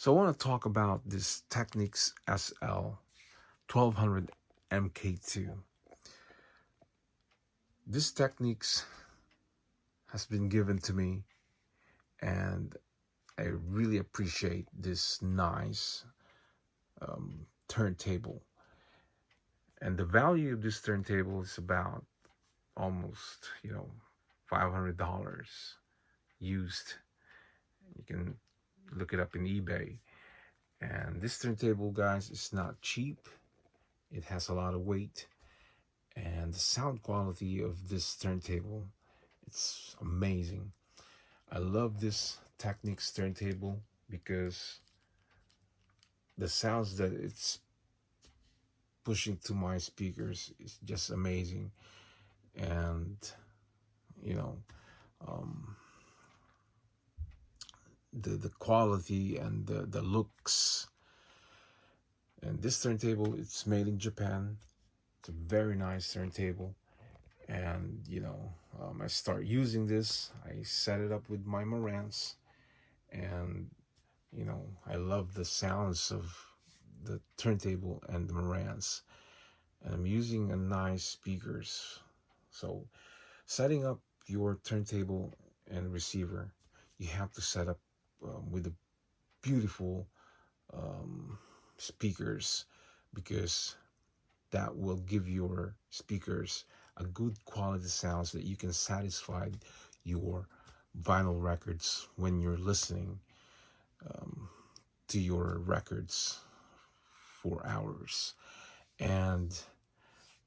So I want to talk about this Technics sl-1200 MK2. This Technics has been given to me, and I really appreciate this nice turntable. And the value of this turntable is about almost, $500 used. You can look it up in eBay. And this turntable, guys, is not cheap. It has a lot of weight, and the sound quality of this turntable, it's amazing. I love this Technics turntable because the sounds that it's pushing to my speakers is just amazing. And you know um, the quality and the looks. And this turntable, it's made in Japan. It's a very nice turntable. And I start using this. I set it up with my Marantz, and I love the sounds of the turntable and the Marantz. And I'm using a nice speakers. So setting up your turntable and receiver, you have to set up with the beautiful speakers, because that will give your speakers a good quality sounds that you can satisfy your vinyl records when you're listening to your records for hours. And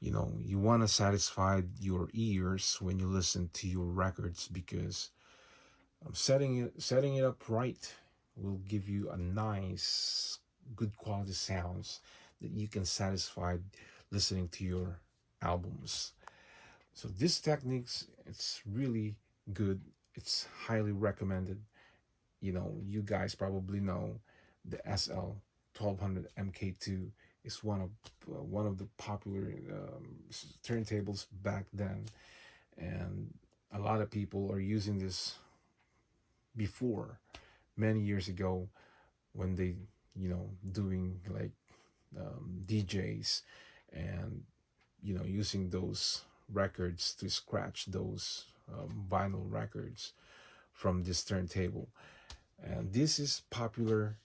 you want to satisfy your ears when you listen to your records, because setting it up right will give you a nice good quality sounds that you can satisfy listening to your albums. So this Technics, it's really good. It's highly recommended. You guys probably know the SL-1200 MK2 is one of the popular turntables back then, and a lot of people are using this before, many years ago, when they doing like DJs, and using those records to scratch those vinyl records from this turntable. And this is popular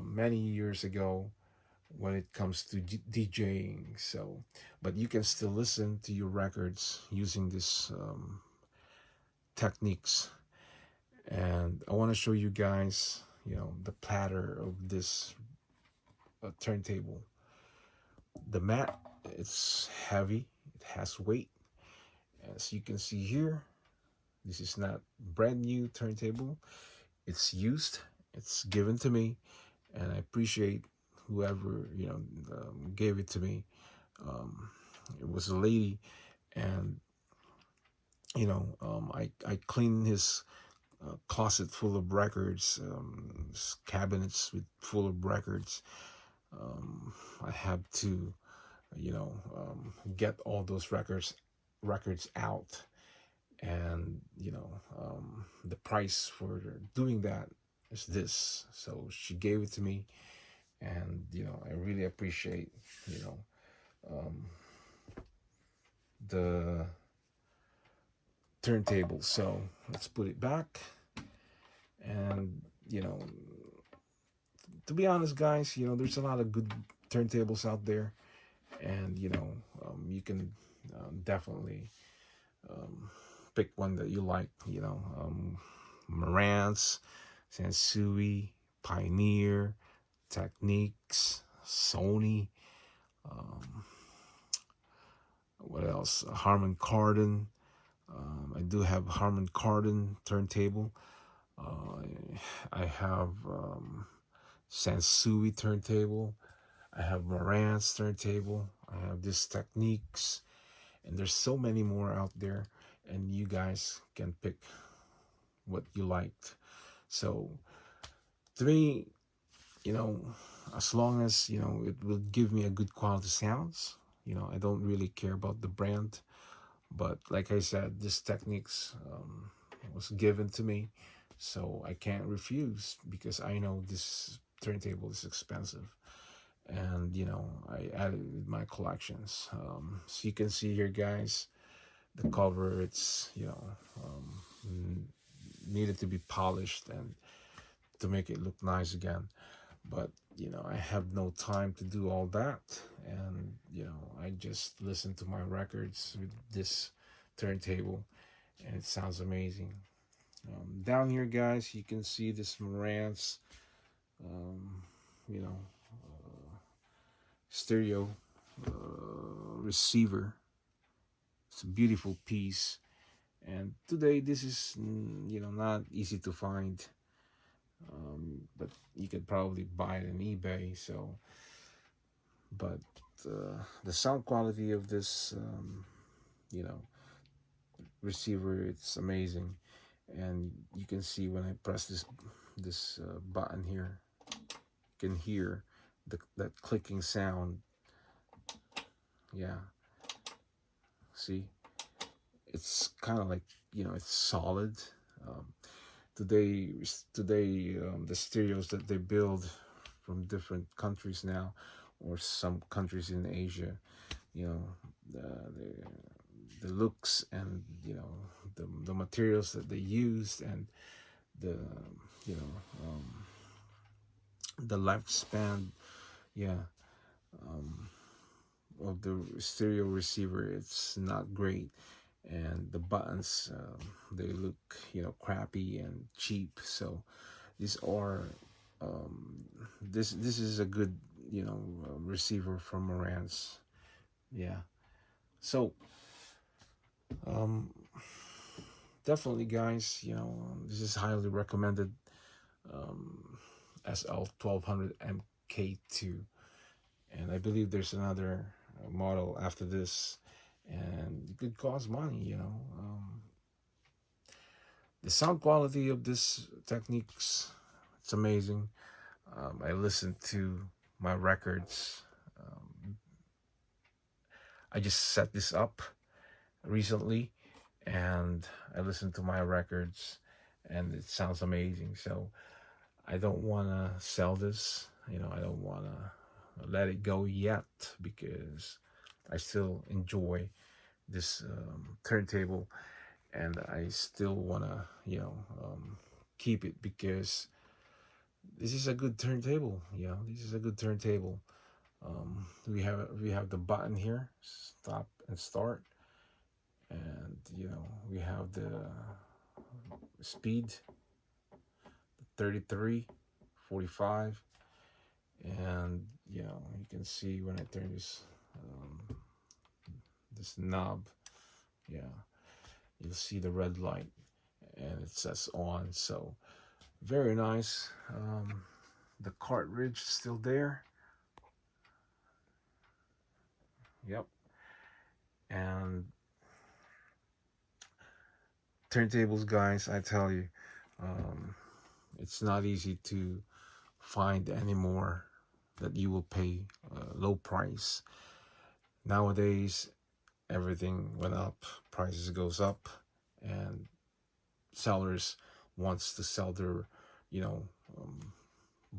many years ago when it comes to DJing. So, but you can still listen to your records using this Technics. And I want to show you guys the platter of this turntable. The mat, it's heavy, it has weight. As you can see here, this is not brand new turntable. It's used, it's given to me, and I appreciate whoever gave it to me. It was a lady, and I cleaned his closet full of records, his cabinets full of records. I had to get all those records out. And the price for doing that is this. So she gave it to me, and I really appreciate the turntable. So let's put it back. And to be honest, guys, there's a lot of good turntables out there, and you can definitely pick one that you like. Marantz, Sansui, Pioneer, Technics, Sony. What else? Harman Kardon. I do have Harman Kardon turntable. I have Sansui turntable. I have Marantz turntable. I have this Technics, and there's so many more out there, and you guys can pick what you liked. So to me, as long as it will give me a good quality sounds, I don't really care about the brand. But like I said, this Technics was given to me, so I can't refuse, because I know this turntable is expensive, and you know, I added it with my collections. So you can see here, guys, the cover, it's, you know, needed to be polished and to make it look nice again. But you know, I have no time to do all that, and you know, I just listen to my records with this turntable, and it sounds amazing. Down here, guys, you can see this Marantz, um, you know, stereo receiver. It's a beautiful piece, and today this is, you know, not easy to find, but you could probably buy it on eBay. So, but the sound quality of this, you know, receiver, it's amazing, and you can see when I press this button here, you can hear that clicking sound. Yeah, see, it's kind of like, you know, it's solid. Um, today, the stereos that they build from different countries now, or some countries in Asia, you know, the looks, and you know, the materials that they used, and the, you know, the lifespan, yeah, of the stereo receiver, it's not great, and the buttons, they look, you know, crappy and cheap. So these are, this is a good, you know, receiver from Marantz. Yeah. So um definitely, guys, you know, this is highly recommended, um SL-1200 MK2, and I believe there's another model after this, and it could cost money, you know. The sound quality of this Technics, it's amazing. I listened to my records. I just set this up recently, and I listened to my records, and it sounds amazing. So I don't want to sell this. You know, I don't want to let it go yet, because I still enjoy this turntable, and I still want to, you know, keep it, because this is a good turntable. You know, this is a good turntable. We have the button here, stop and start, and you know, we have the speed, 33, 45, and you know, you can see when I turn this knob, yeah, you'll see the red light, and it says on. So very nice. The cartridge is still there. Yep. And turntables, guys, I tell you, um, it's not easy to find anymore that you will pay low price. Nowadays, everything went up, prices goes up, and sellers wants to sell their, you know,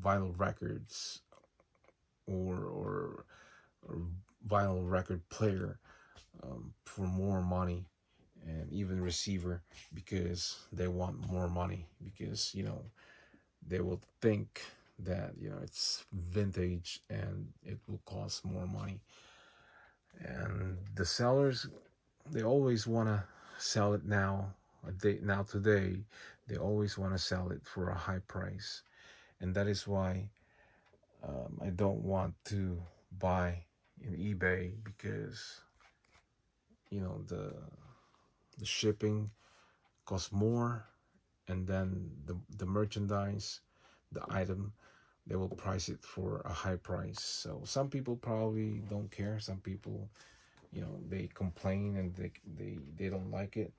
vinyl records, or vinyl record player, for more money, and even receiver, because they want more money, because you know, they will think that, you know, it's vintage and it will cost more money, and the sellers, they always want to sell it now. Today, they always want to sell it for a high price, and that is why, I don't want to buy in eBay, because you know, the shipping costs more, and then the merchandise, the item, they will price it for a high price. So some people probably don't care. Some people, you know, they complain, and they don't like it,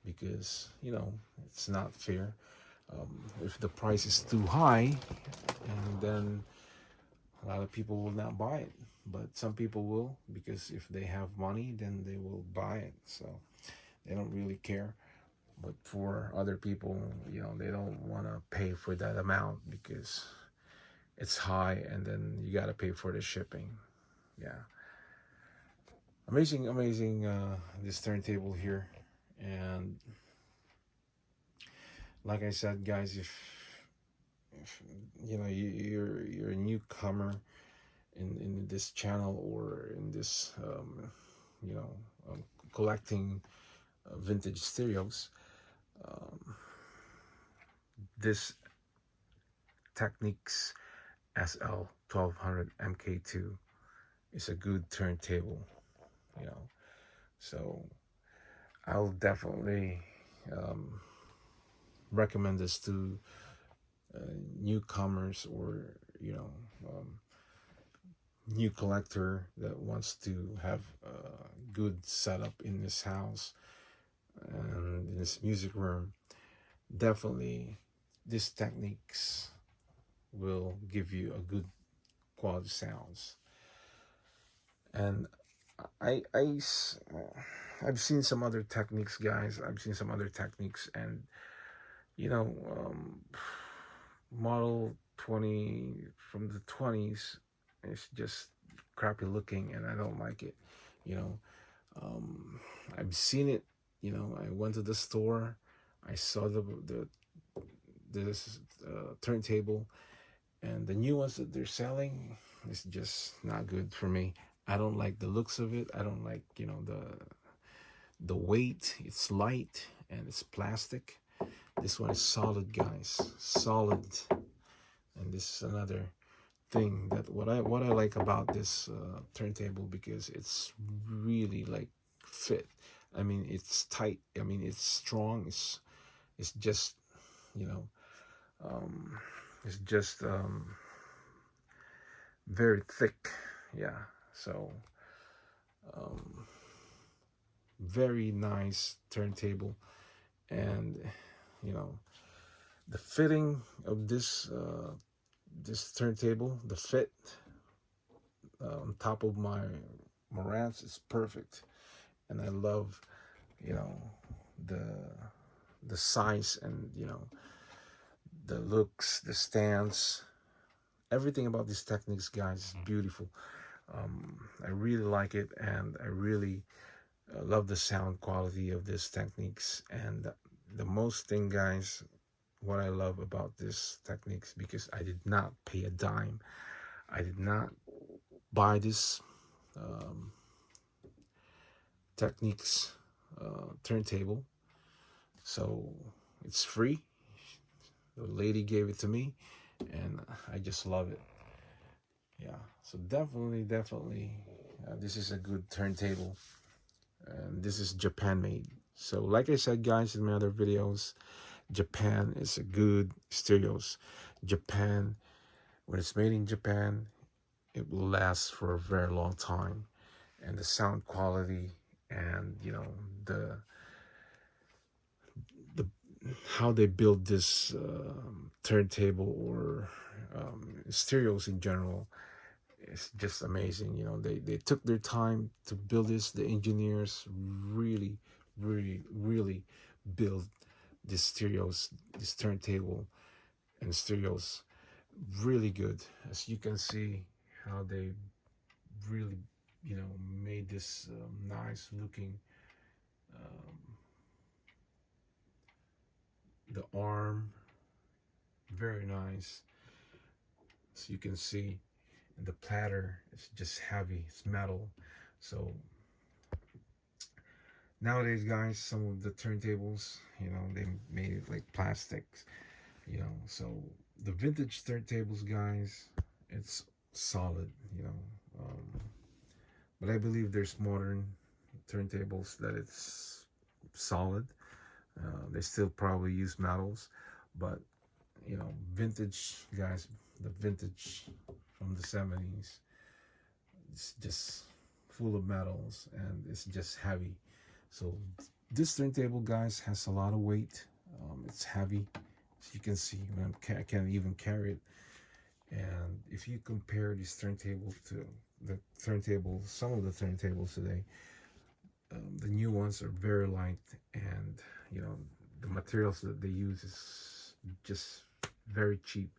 because you know, it's not fair. If the price is too high, and then a lot of people will not buy it, but some people will, because if they have money, then they will buy it. So they don't really care. But for other people, you know, they don't want to pay for that amount, because it's high, and then you got to pay for the shipping. Yeah, amazing this turntable here. And like I said, guys, if you know you're a newcomer in this channel, or in this you know collecting vintage stereos, um, this Technics sl-1200 MK2 is a good turntable, you know. So I'll definitely um, recommend this to uh, newcomers, or new collector that wants to have a good setup in this house and in this music room. Definitely, this Technics will give you a good quality sounds. And I've seen some other Techniques, guys. I've seen some other Techniques, and you know, model 20 from the 20s, it's just crappy looking, and I don't like it. You know, I've seen it. You know, I went to the store, I saw the this turntable, and the new ones that they're selling is just not good for me. I don't like the looks of it. I don't like, the weight. It's light and it's plastic. This one is solid, guys, solid. And this is another thing that what I like about this turntable, because it's really like fit. I mean, it's tight. I mean, it's strong. It's just, you know it's just very thick. Yeah. So very nice turntable. And you know the fitting of this turntable, the fit on top of my Marantz is perfect. And I love, you know the the size, and the looks, the stance, everything about these Techniques, guys, is beautiful. I really like it, and I really love the sound quality of this Techniques. And the most thing, guys, what I love about this Techniques, because I did not pay a dime. I did not buy this Techniques turntable, so it's free. The lady gave it to me, and I just love it. Yeah, so definitely, this is a good turntable, and this is Japan made. So like I said, guys, in my other videos, Japan is a good stereos. Japan, when it's made in Japan, it will last for a very long time. And the sound quality, and the the how they build this turntable, or stereos in general, it's just amazing. They took their time to build this. The engineers really build these stereos, this turntable and stereos, really good. As you can see, how they really made this nice looking, um, the arm, very nice. So you can see, and the platter is just heavy, it's metal. So nowadays, guys, some of the turntables, they made it like plastics, so the vintage turntables, guys, it's solid, but I believe there's modern turntables that it's solid. They still probably use metals, but vintage, guys, the vintage from the 70s, it's just full of metals, and it's just heavy. So this turntable, guys, has a lot of weight. It's heavy, as you can see. I can't even carry it. And if you compare these turntables to the turntables, some of the turntables today, the new ones are very light, and the materials that they use is just very cheap.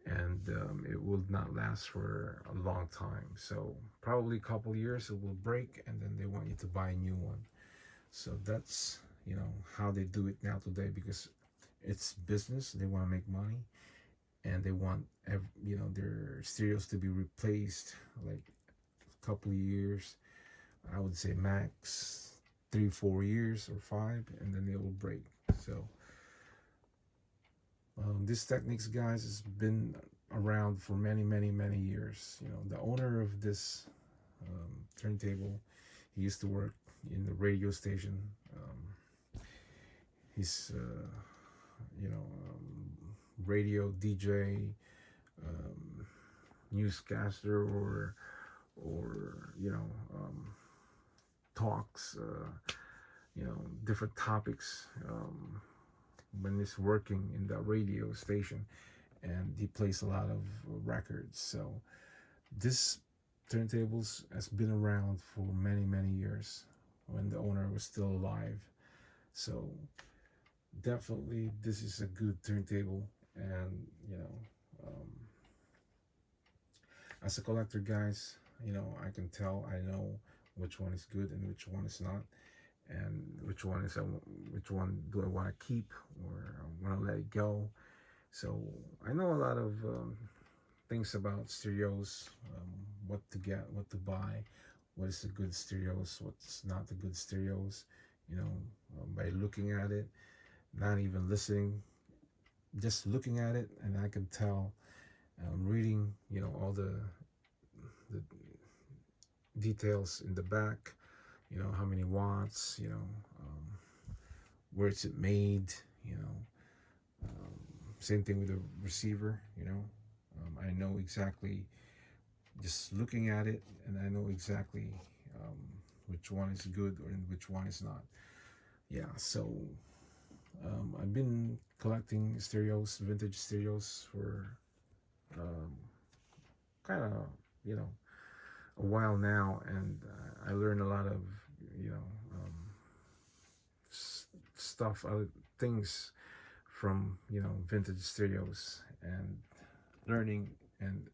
and it will not last for a long time. So probably a couple years it will break, and then they want you to buy a new one. So that's, how they do it now today, because it's business. They want to make money, and they want their stereos to be replaced like a couple of years. I would say max 3-4 years or 5, and then they will break. So this Technics, guys, has been around for many, many, many years. The owner of this turntable, he used to work in the radio station. He's, radio DJ, newscaster, or talks, different topics when he's working in the radio station, and he plays a lot of records. So this turntables has been around for many, many years when the owner was still alive. So definitely this is a good turntable, and as a collector, guys, I can tell, I know which one is good and which one is not, and which one do I want to keep, or I want to let it go. So I know a lot of things about stereos, what to get, what to buy, what is the good stereos, what's not the good stereos, by looking at it, not even listening, just looking at it, and I can tell, reading, all the details in the back, how many watts, where it's made, same thing with the receiver, I know exactly, just looking at it, and I know exactly which one is good and which one is not. Yeah, so I've been collecting stereos, vintage stereos, for kind of, a while now, and I learned a lot of, you know, um, stuff, other things from, vintage stereos, and learning and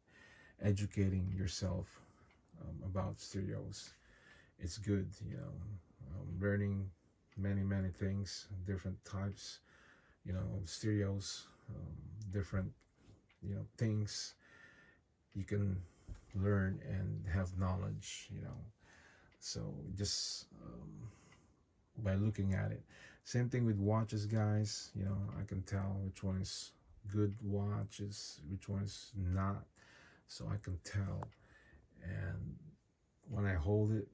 educating yourself about stereos. It's good, learning many, many things, different types, of stereos, different, things you can learn and have knowledge, so just by looking at it. Same thing with watches, guys. I can tell which one is good watches, which one is not, so I can tell. And when I hold it,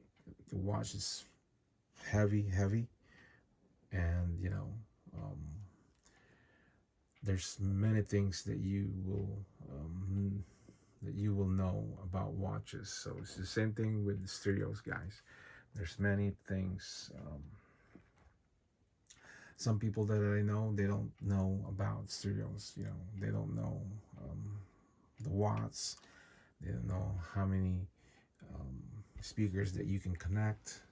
the watch is heavy, and there's many things that you will know about watches. So it's the same thing with the stereos, guys. There's many things. Some people that I know, they don't know about stereos. They don't know the watts. They don't know how many speakers that you can connect.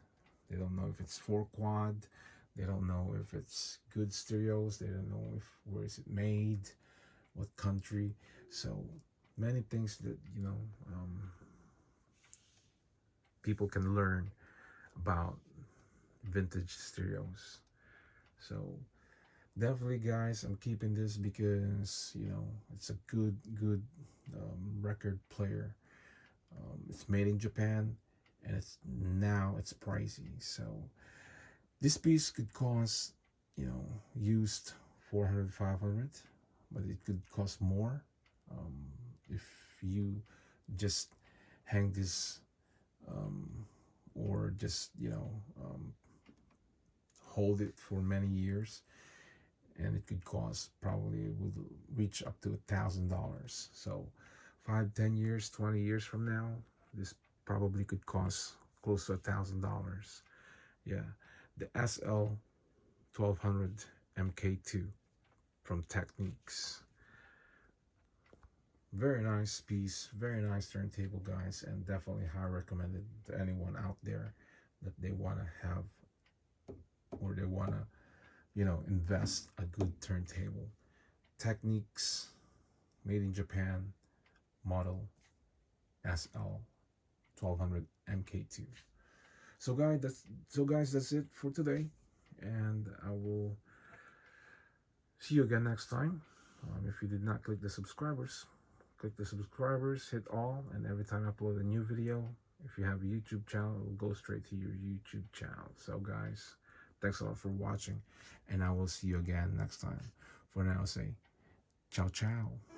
They don't know if it's 4 quad. They don't know if it's good stereos. They don't know where is it made, what country. So many things that people can learn about vintage stereos. So definitely, guys, I'm keeping this because it's a good record player. It's made in Japan, and it's pricey. So this piece could cost, used 400, 500, but it could cost more if you just hang this, or just hold it for many years, and it could cost, probably it would reach up to $1,000. So 5, 10 years, 20 years from now, this probably could cost close to $1,000. Yeah, the sl-1200 MK2 from Technics. Very nice piece, very nice turntable, guys, and definitely high recommended to anyone out there that they want to have, or they want to invest a good turntable. Techniques, made in Japan, model SL-1200 MK2. So guys, that's it for today, and I will see you again next time. If you did not click the subscribers, click the subscribers, hit all, and every time I upload a new video, if you have a YouTube channel, it will go straight to your YouTube channel. So guys, thanks a lot for watching, and I will see you again next time. For now, say ciao ciao.